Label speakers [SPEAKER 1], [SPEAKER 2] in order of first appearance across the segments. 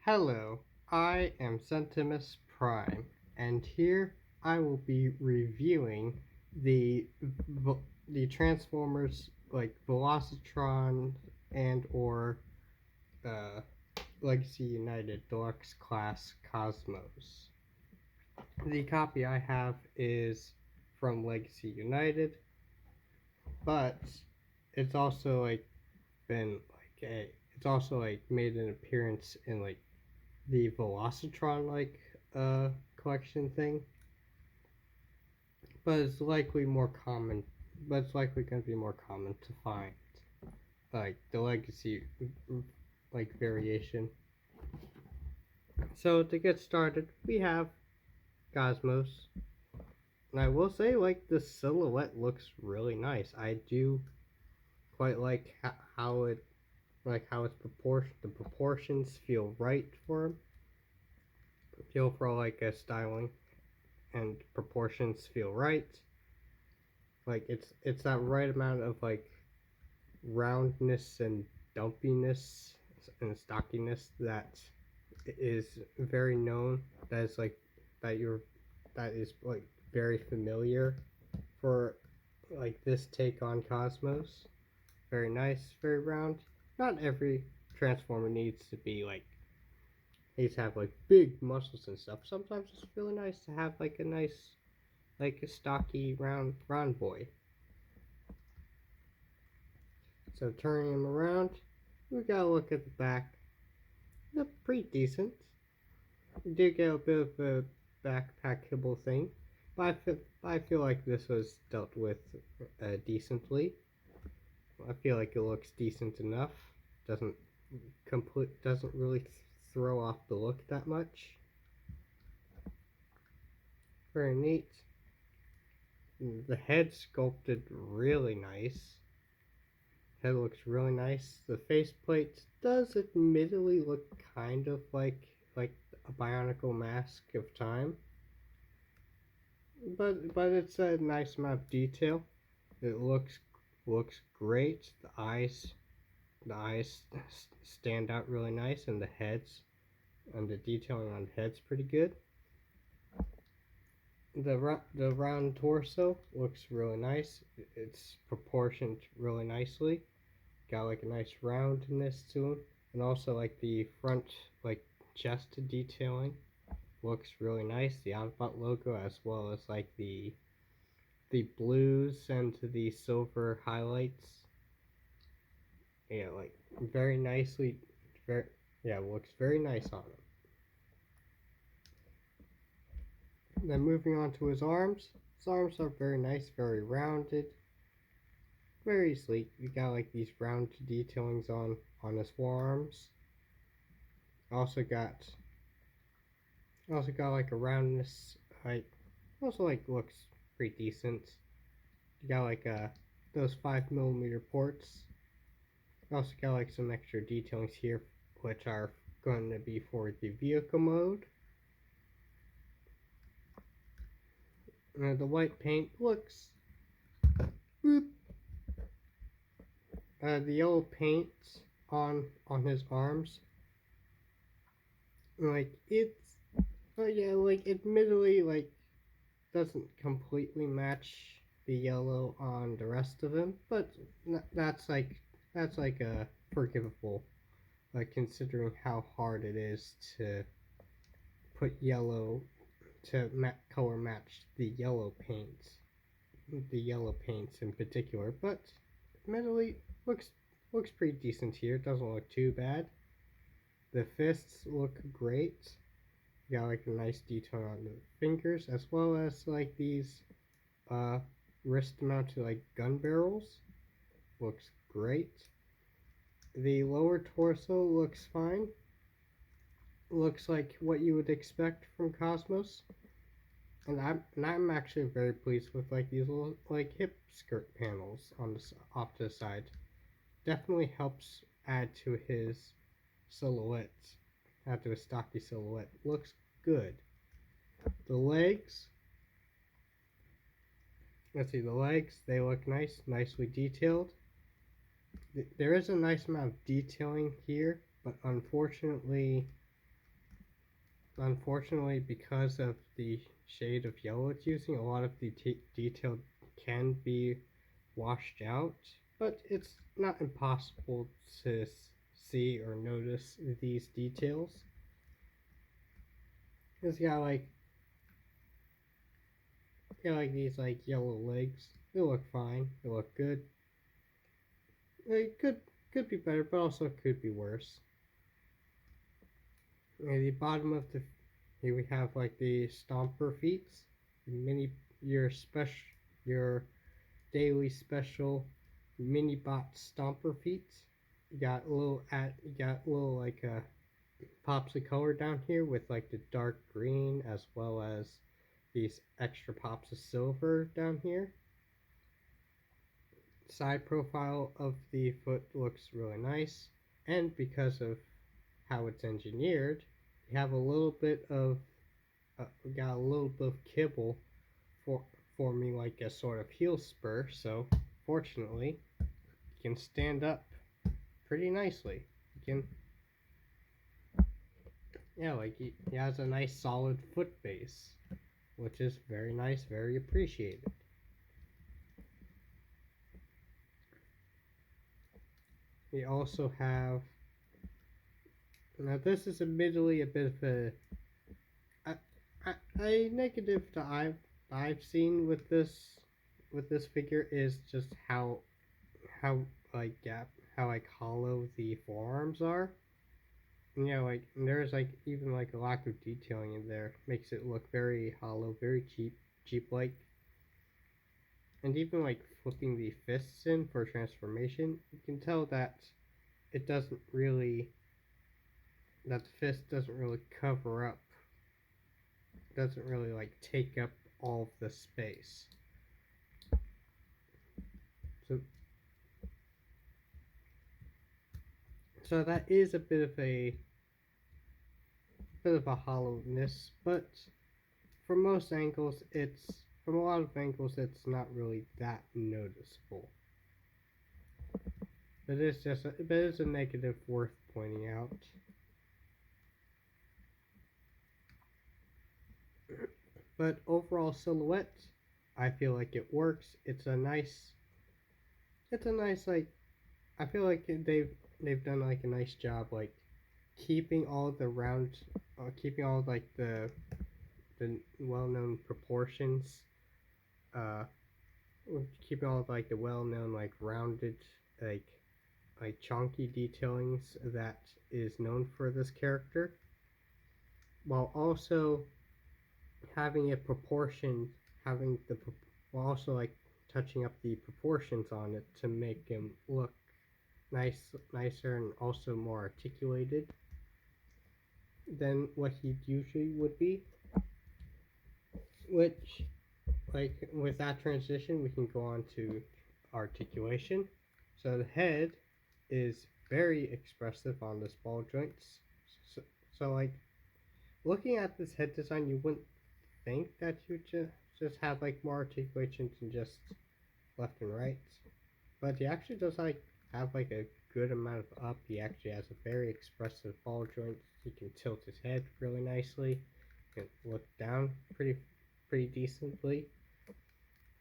[SPEAKER 1] Hello, I am Centimus Prime, and here I will be reviewing the Transformers like Velocitron and/or uh, Legacy United Deluxe Class Cosmos. The copy I have is from Legacy United, but it's also been it's also made an appearance in the Velocitron collection thing, but it's likely more common. But it's likely going to be more common to find the legacy variation. So to get started, we have Cosmos, and I will say the silhouette looks really nice. I do quite like how it how it's proportion. The proportions feel right for him. Feel for a styling and proportions feel right. It's that right amount of roundness and dumpiness and stockiness that is very known. That is that you're that is very familiar for this take on Cosmos. Very nice, very round. Not every Transformer needs to be needs to have big muscles and stuff. Sometimes it's really nice to have a nice a stocky round boy. So turning him around, we gotta look at the back. It's pretty decent. You do get a bit of a backpack kibble thing, but I feel like this was dealt with decently. I feel like it looks decent enough. Doesn't really throw off the look that much. Very neat. The head sculpted really nice. Head looks really nice. The faceplate does admittedly look kind of like a bionicle mask of time, but it's a nice amount of detail. It looks great. The eyes stand out really nice, and the detailing on the head's pretty good. The round torso looks really nice. It's proportioned really nicely. Got a nice roundness to him, and also the front chest detailing looks really nice. The Autobot logo, as well as the blues and the silver highlights. Yeah, very nicely. Very looks very nice on him. Then moving on to his arms. His arms are very nice, very rounded, very sleek. You got these round detailings on his forearms. Also got a roundness. Also looks pretty decent. You got those 5mm ports. You also got some extra detailings here, which are going to be for the vehicle mode. The white paint looks. Boop. The yellow paint on his arms, it's admittedly doesn't completely match the yellow on the rest of him, but that's a forgivable, considering how hard it is to put yellow to color match the yellow paints in particular. But admittedly, looks pretty decent here. Doesn't look too bad. The fists look great. You got a nice detail on the fingers, as well as these wrist mounted gun barrels. Looks great. The lower torso looks fine. Looks like what you would expect from Cosmos. And I'm actually very pleased with these little hip skirt panels on the off to the side. Definitely helps add to his silhouette. Add to his stocky silhouette. Looks good. The legs. Let's see, the legs, they look nice, nicely detailed. There is a nice amount of detailing here, but unfortunately Unfortunately, because of the shade of yellow it's using, a lot of the detail can be washed out, but it's not impossible to see or notice these details. It's got like these like yellow legs. They look fine. They look good. It could be better, but also could be worse. At the bottom of the here we have like the stomper feet, mini your special your daily special mini bot stomper feet. You got a little like pops of color down here with like the dark green as well as these extra pops of silver down here. Side profile of the foot looks really nice, and because of how it's engineered, you have a little bit of got a little bit of kibble for forming like a sort of heel spur. So fortunately, you can stand up pretty nicely. You can like he has a nice solid foot base, which is very nice, very appreciated. We also have now this is admittedly a bit of a negative that I've seen with this figure is just how like gap how like hollow the forearms are. And yeah, like there's like even like a lack of detailing in there makes it look very hollow, very cheap like. And even like flipping the fists in for transformation, you can tell that it doesn't really that the fist doesn't really cover up, doesn't really like take up all of the space. So so that is a bit of a hollowness, but from most angles from a lot of angles it's not really that noticeable. But it's a negative worth pointing out. But overall silhouette, I feel like it works. It's a nice like I feel like they've done like a nice job like keeping all the round keeping all like the well-known proportions uh keeping all of, like the well-known like rounded like chunky detailings that is known for this character, while also having a proportion, having the while also like touching up the proportions on it to make him look nicer, and also more articulated than what he usually would be. Which, like with that transition, we can go on to articulation. So the head is very expressive on this ball joints. So like looking at this head design, you wouldn't think that you just have like more articulations than just left and right, but he actually does like have like a good amount of up. He actually has a very expressive ball joint. He can tilt his head really nicely. He can look down pretty decently.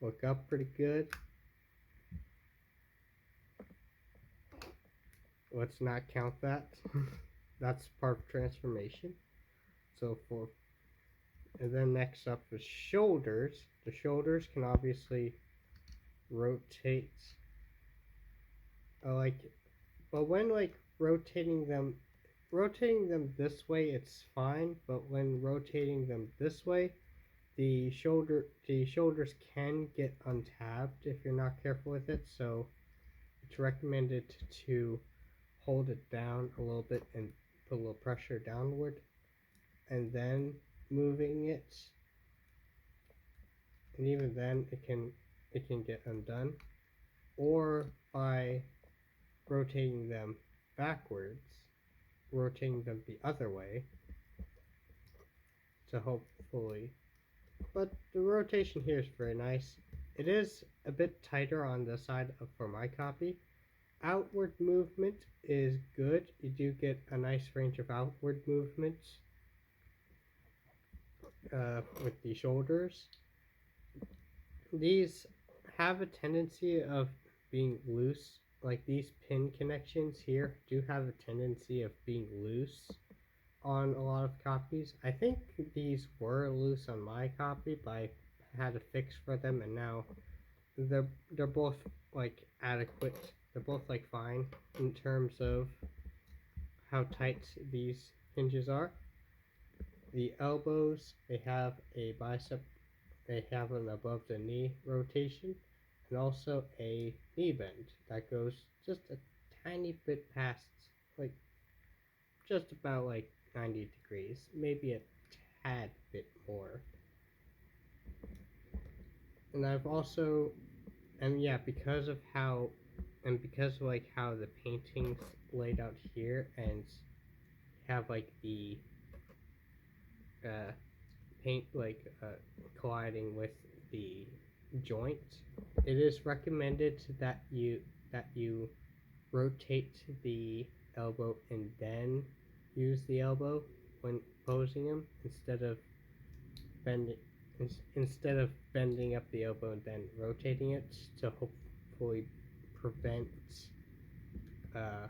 [SPEAKER 1] Look up pretty good. Let's not count that. That's part of transformation. So for and then next up the shoulders. The shoulders can obviously rotate. Like, but when like rotating them this way, it's fine. But when rotating them this way, the shoulders can get untabbed if you're not careful with it. So it's recommended to hold it down a little bit and put a little pressure downward, and then moving it, and even then it can get undone, or by rotating them backwards, rotating them the other way to hopefully. But the rotation here is very nice. It is a bit tighter on the side for my copy. Outward movement is good. You do get a nice range of outward movements. with the shoulders. These have a tendency of being loose. Like these pin connections here do have a tendency of being loose on a lot of copies. I think these were loose on my copy, but I had a fix for them, and now they're both like adequate. They're both like fine in terms of how tight these hinges are. The elbows, they have a bicep, they have an above the knee rotation, and also a knee bend that goes just a tiny bit past, like just about like 90 degrees, maybe a tad bit more. And I've also, and yeah, because of how, and because of like how the painting's laid out here, and have like the uh, paint like colliding with the joint, it is recommended that you rotate the elbow and then use the elbow when posing them bending instead of bending up the elbow and then rotating it to hopefully prevent uh,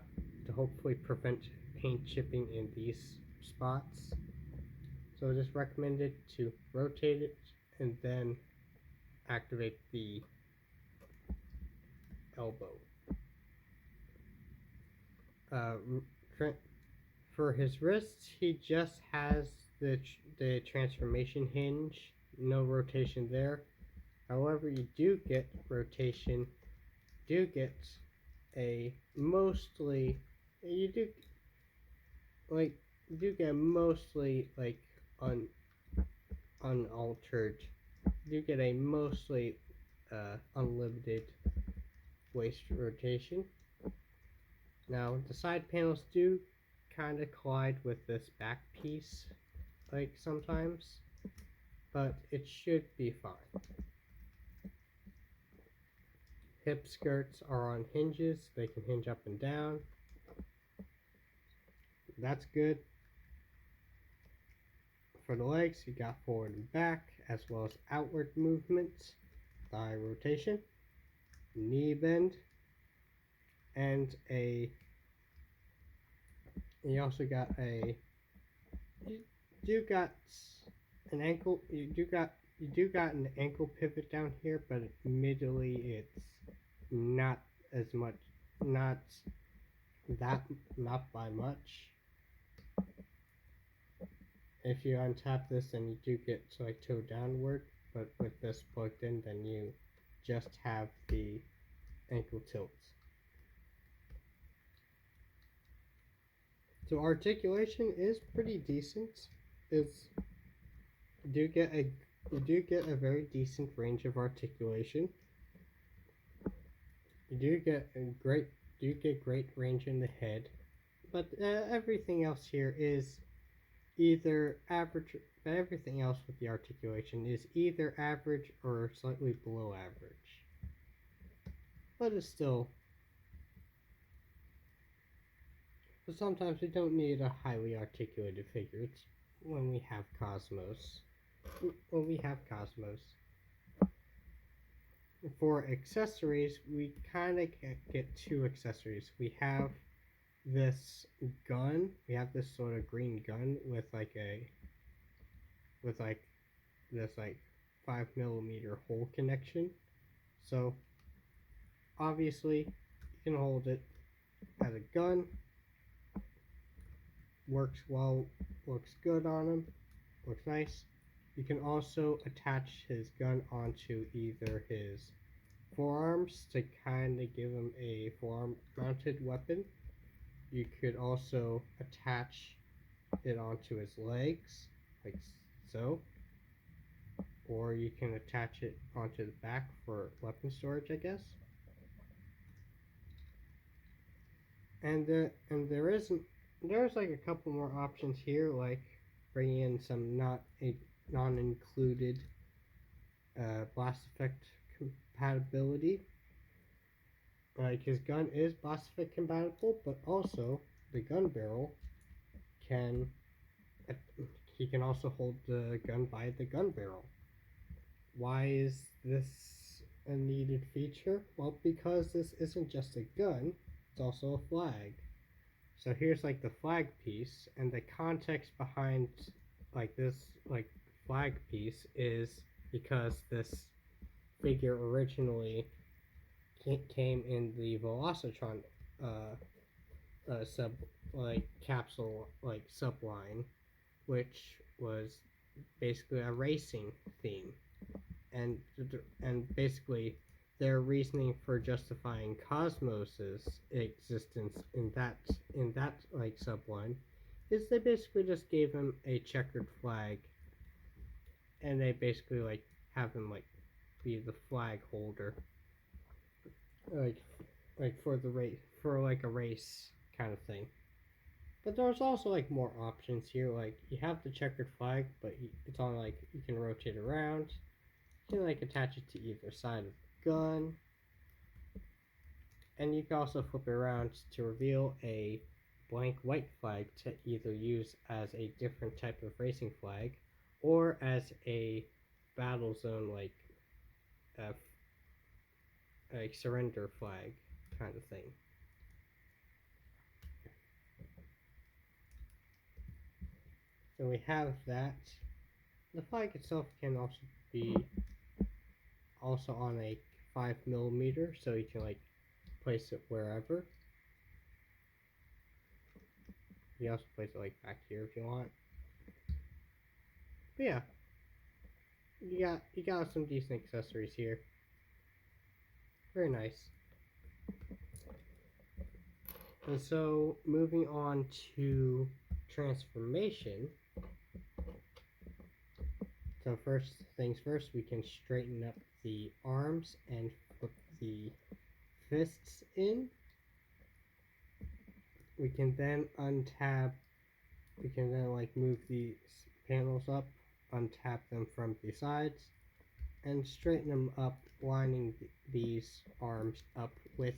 [SPEAKER 1] prevent paint chipping in these spots. So it is recommended to rotate it and then activate the elbow. Uh, for his wrists, he just has the transformation hinge, no rotation there. However, you do get rotation, do get a mostly, you do like you do get mostly like unaltered. You get a mostly unlimited waist rotation. Now the side panels do kind of collide with this back piece, like sometimes, but it should be fine. Hip skirts are on hinges, they can hinge up and down. That's good. For the legs, you got forward and back, as well as outward movement, thigh rotation, knee bend, and you also got you do got an ankle, you do got an ankle pivot down here, but admittedly it's not as much, not by much. If you untap this, then you do get to like toe downward, but with this plugged in, then you just have the ankle tilts. So articulation is pretty decent. You do get a very decent range of articulation. You do get great range in the head, but everything else here is either average. Everything else with the articulation is either average or slightly below average, but it's still. But sometimes we don't need a highly articulated figure. It's when we have Cosmos. For accessories, we kind of get two accessories. We have this gun. We have this sort of green gun with like this like 5mm hole connection. So obviously you can hold it as a gun. Works well, looks good on him, looks nice. You can also attach his gun onto either his forearms to kind of give him a forearm mounted weapon. You could also attach it onto his legs, like so. Or you can attach it onto the back for weapon storage, I guess. And there's like a couple more options here, like bringing in some non-included blast effect compatibility. Like his gun is blast effect compatible, but also the gun barrel can he can also hold the gun by the gun barrel. Why is this a needed feature? Well, because this isn't just a gun, it's also a flag. So here's like the flag piece, and the context behind like this like flag piece is because this figure originally came in the Velocitron sub capsule subline, which was basically a racing theme, and basically their reasoning for justifying Cosmos's existence in that subline is they basically just gave him a checkered flag, and they basically have him be the flag holder, like for the race, for a race kind of thing. But there's also more options here. You have the checkered flag, but it's on you can rotate around. You can attach it to either side of the gun, and you can also flip it around to reveal a blank white flag to either use as a different type of racing flag or as a battle zone uh, surrender flag kind of thing. So we have that. The flag itself can also be on a 5mm, so you can place it wherever. You can also place it back here if you want. But yeah, you got some decent accessories here. Very nice. And so moving on to transformation. So first things first, we can straighten up the arms and put the fists in. We can then untab, we can then move these panels up, untap them from the sides, and straighten them up, lining these arms up with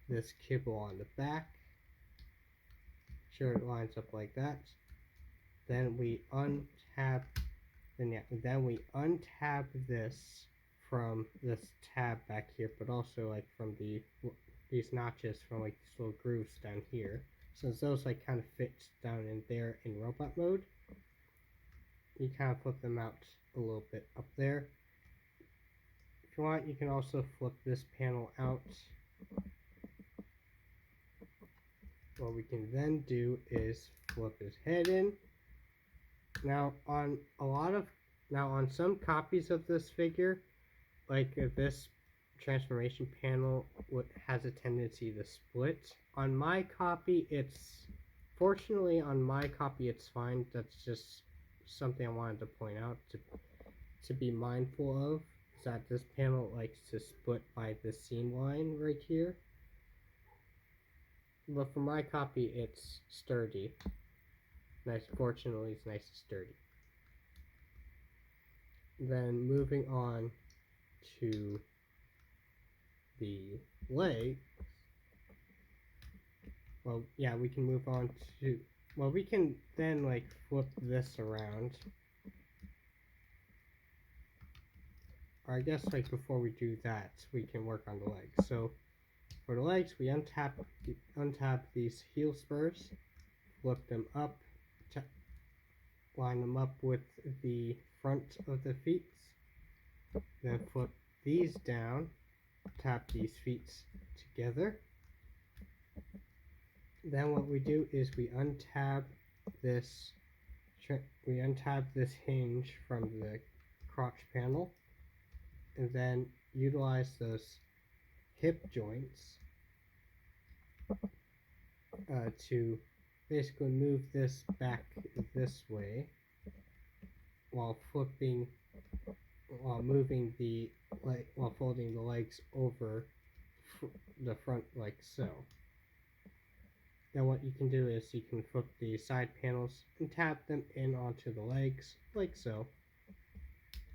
[SPEAKER 1] this kibble on the back. Sure it lines up like that. Then we untab, then we untab this from this tab back here, but also from these notches from these little grooves down here. Since those kind of fit down in there in robot mode, you kind of flip them out a little bit up there. If you want, you can also flip this panel out. What we can then do is flip his head in. Now on some copies of this figure, this transformation panel has a tendency to split. On my copy, fortunately on my copy it's fine. That's just something I wanted to point out to be mindful of, is that this panel likes to split by the seam line right here. But for my copy, it's sturdy. Nice. Fortunately, it's nice and sturdy. Then moving on to the leg. Well, yeah, we can move on to. Well, we can then flip this around. Or I guess before we do that, we can work on the legs. So for the legs, we untap these heel spurs, flip them up, line them up with the front of the feet, then flip these down, tap these feet together. Then what we do is we untab this hinge from the crotch panel, and then utilize those hip joints to basically move this back this way while folding the legs over the front like so. Then what you can do is you can flip the side panels and tap them in onto the legs like so.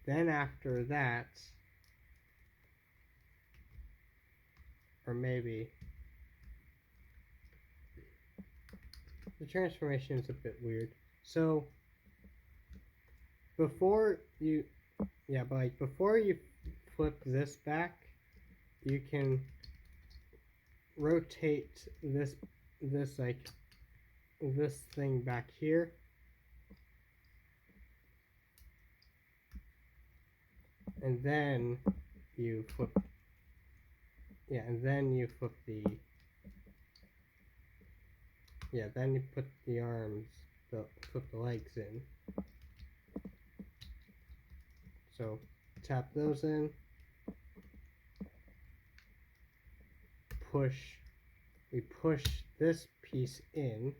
[SPEAKER 1] Then after that, or maybe the transformation is a bit weird. So before you, yeah, but like before you flip this back, you can rotate this like this thing back here, and then you flip, yeah, and then you flip the, yeah, then you put the arms, flip the legs in. So tap those in, we push this piece in,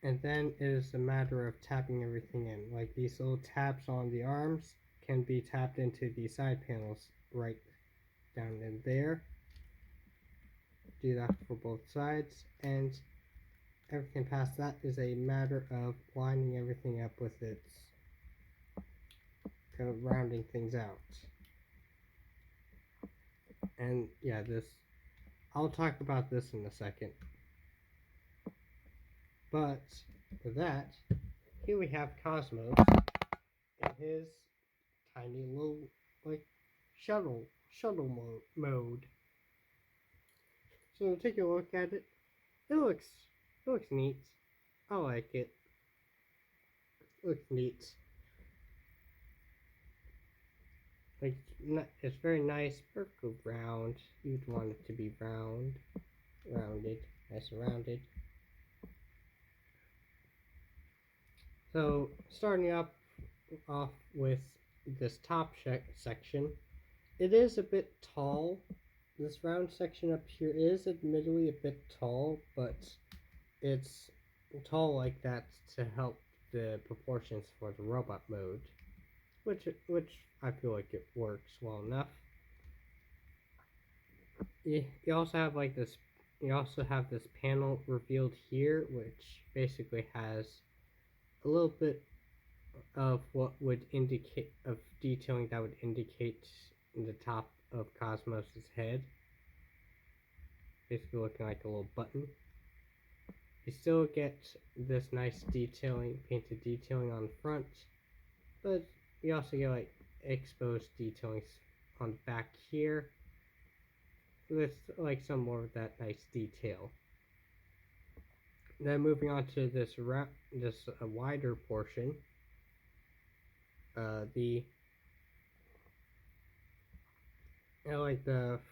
[SPEAKER 1] and then it is a matter of tapping everything in. Like these little tabs on the arms can be tapped into the side panels right down in there. Do that for both sides, and everything past that is a matter of lining everything up with its kind of rounding things out. And yeah, I'll talk about this in a second. But for that, here we have Cosmos in his tiny little like shuttle mode. So take a look at it. It looks neat. I like it. It looks neat. Like it's very nice, perfect round. You'd want it to be rounded, nice and rounded. So starting off with this top section, it is a bit tall. This round section up here is admittedly a bit tall, but it's tall like that to help the proportions for the robot mode, which I feel like it works well enough. You also have like this. You also have this panel revealed here, which basically has a little bit of what would indicate of detailing that would indicate the top of Cosmos's head, basically looking like a little button. You still get this nice detailing, painted detailing on the front, but you also get like exposed detailing on the back here with like some more of that nice detail. Then moving on to this wider portion, the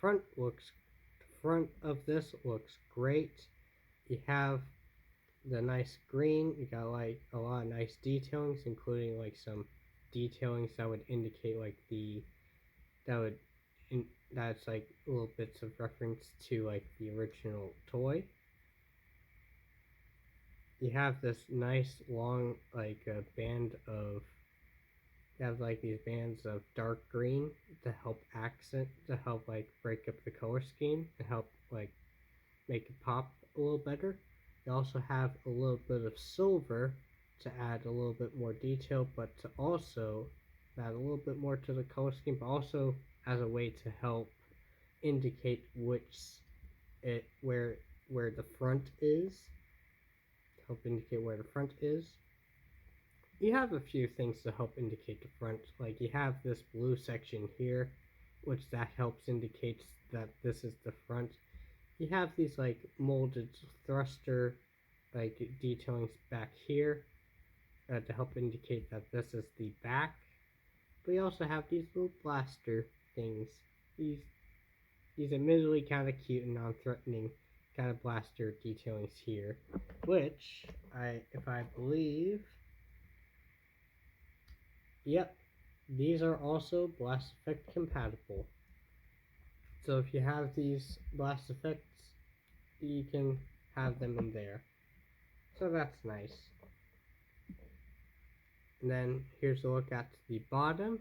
[SPEAKER 1] front of this looks great. You have the nice green. You got like a lot of nice detailings, including like some detailings that would indicate like that's like little bits of reference to like the original toy. You have this nice long like band of you have like these bands of dark green to help like break up the color scheme and help like make it pop a little better. You also have a little bit of silver to add a little bit more detail, but to also add a little bit more to the color scheme, but also as a way to help indicate where the front is. Help indicate where the front is. You have a few things to help indicate the front. Like you have this blue section here, which that helps indicate that this is the front. You have these like molded thruster like detailings back here to help indicate that this is the back. But you also have these little blaster things. These admittedly kind of cute and non-threatening kind of blaster detailings here, which if I believe, yep, these are also blast effect compatible. So if you have these blast effects, you can have them in there. So that's nice. And then here's a look at the bottom.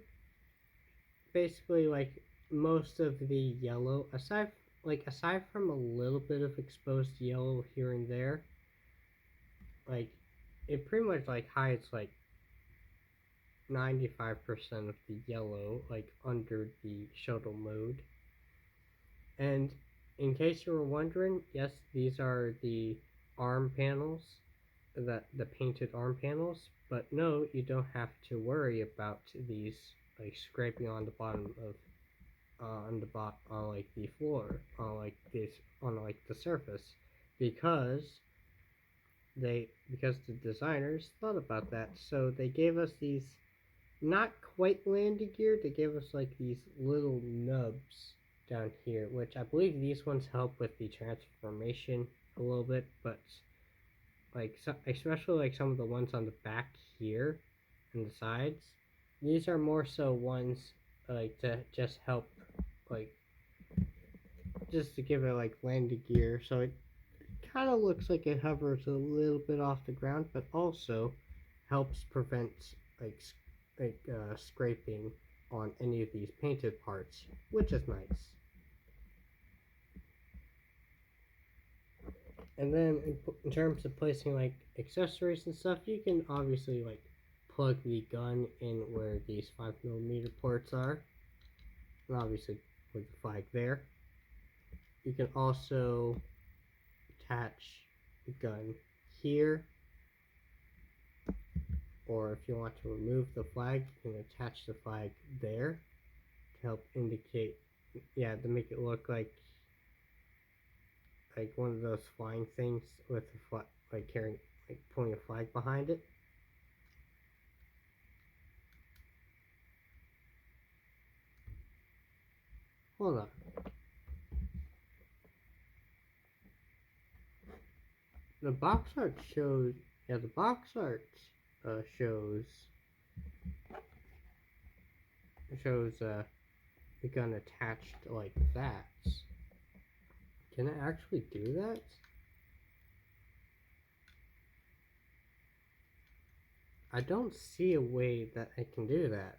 [SPEAKER 1] Basically, like most of the yellow, aside from a little bit of exposed yellow here and there, like it pretty much like hides like 95% of the yellow like under the shuttle mode. And in case you were wondering, yes, these are the arm panels, the painted arm panels. But no, you don't have to worry about these like scraping on the bottom of on like the floor, on like the surface, because because the designers thought about that. So they gave us these not quite landing gear. They gave us like these little nubs down here, which I believe these ones help with the transformation a little bit, but like especially like some of the ones on the back here and the sides, these are more so ones like to just help like just to give it like landing gear, so it kind of looks like it hovers a little bit off the ground, but also helps prevent like scraping on any of these painted parts, which is nice. And then in terms of placing like accessories and stuff, you can obviously like plug the gun in where these 5mm ports are, and obviously with the flag there. You can also attach the gun here, or if you want to remove the flag, you can attach the flag there to help indicate, yeah, to make it look like one of those flying things with a flag, like carrying, like pulling a flag behind it. Hold on. The box art shows, yeah, the box art shows the gun attached like that. Can it actually do that? I don't see a way that I can do that.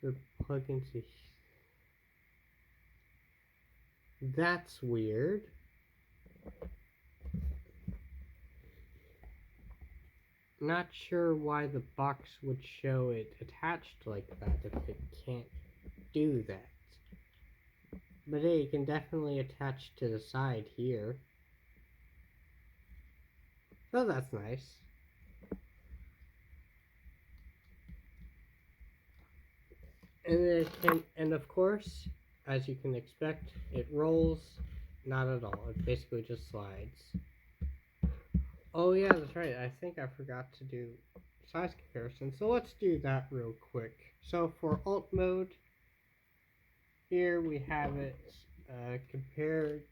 [SPEAKER 1] To plug into... That's weird. Not sure why the box would show it attached like that if it can't do that. But hey, it can definitely attach to the side here. So that's nice. And of course, as you can expect, it rolls not at all. It basically just slides. Oh yeah, that's right. I think I forgot to do size comparison. So let's do that real quick. So for alt mode, here we have it compared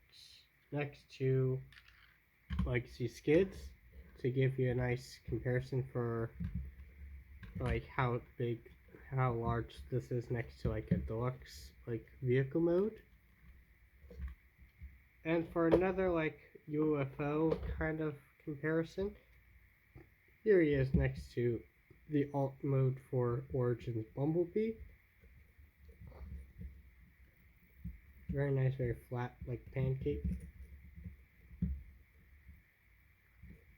[SPEAKER 1] next to Legacy Skids to give you a nice comparison for like how large this is next to like a deluxe like vehicle mode. And for another like UFO kind of comparison, here he is next to the alt mode for Origins Bumblebee. Very nice, very flat, like pancake.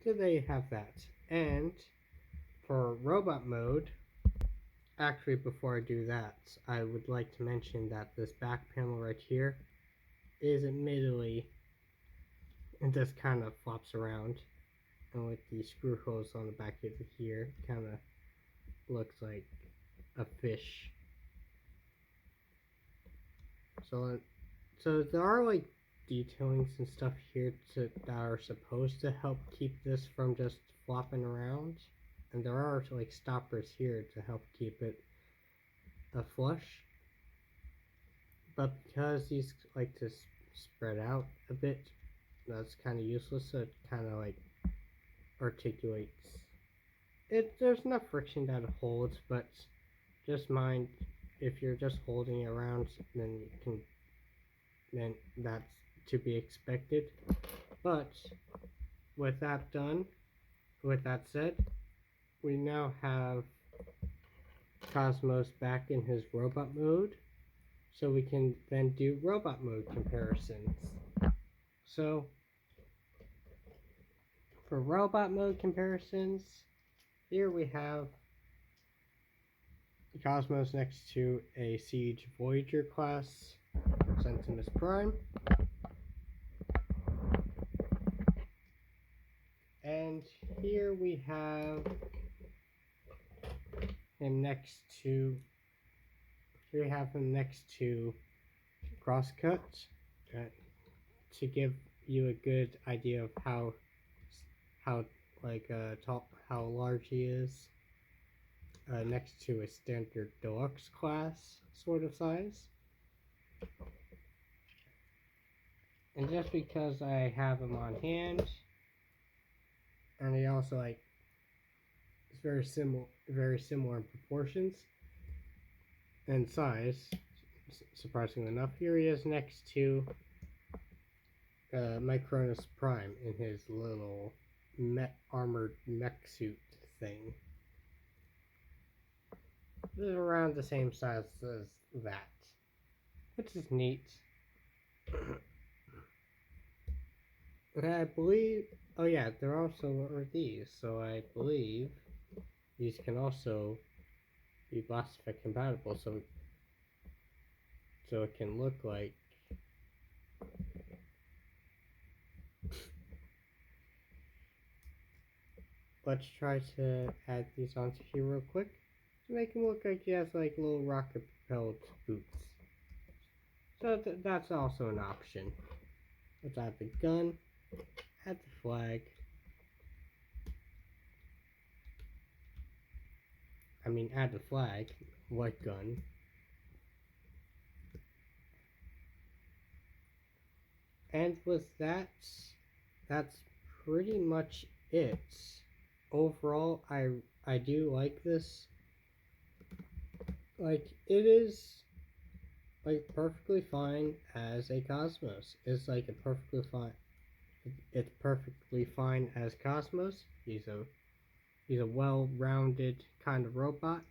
[SPEAKER 1] So there you have that. And for robot mode, actually before I do that, I would like to mention that this back panel right here is admittedly, it just kind of flops around, and with the screw holes on the back of here, kind of looks like a fish. So there are like detailings and stuff here that are supposed to help keep this from just flopping around, and there are like stoppers here to help keep it flush. But because these like to spread out a bit, that's kind of useless. So it kind of like articulates. There's enough friction that it holds, but just mind if you're just holding it around, then that's to be expected. But with that said, we now have Cosmos back in his robot mode, so we can then do robot mode comparisons. So for robot mode comparisons, here we have Cosmos next to a Siege Voyager class Sentimus Prime. And here we have him next to Crosscut to give you a good idea of how how large he is. Next to a standard Deluxe class sort of size. And just because I have him on hand, and he also is very similar in proportions and size, surprisingly enough, here he is next to Micronus Prime in his little armored mech suit thing. This is around the same size as that, which is neat. And I believe, oh yeah, there also are these, so I believe these can also be Blastoff compatible, so it can look like let's try to add these onto here real quick to make him look like he has like little rocket propelled boots. So that's also an option. Let's add the gun, add the flag. Add the flag, white gun. And with that, that's pretty much it. Overall, I do like this. Like, it is like perfectly fine as a Cosmos. It's like a perfectly fine as Cosmos. He's a well-rounded kind of robot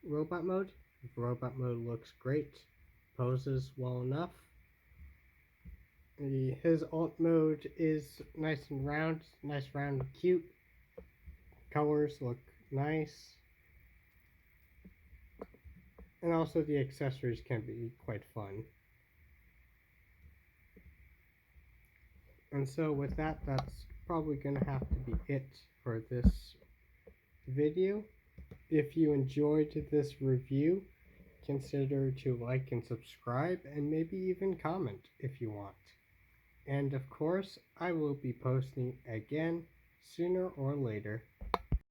[SPEAKER 1] mode. Robot mode looks great, poses well enough. His alt mode is nice and round, and cute. Colors look nice. And also the accessories can be quite fun. And so with that, that's probably going to have to be it for this video. If you enjoyed this review, consider to like and subscribe, and maybe even comment if you want. And of course, I will be posting again sooner or later.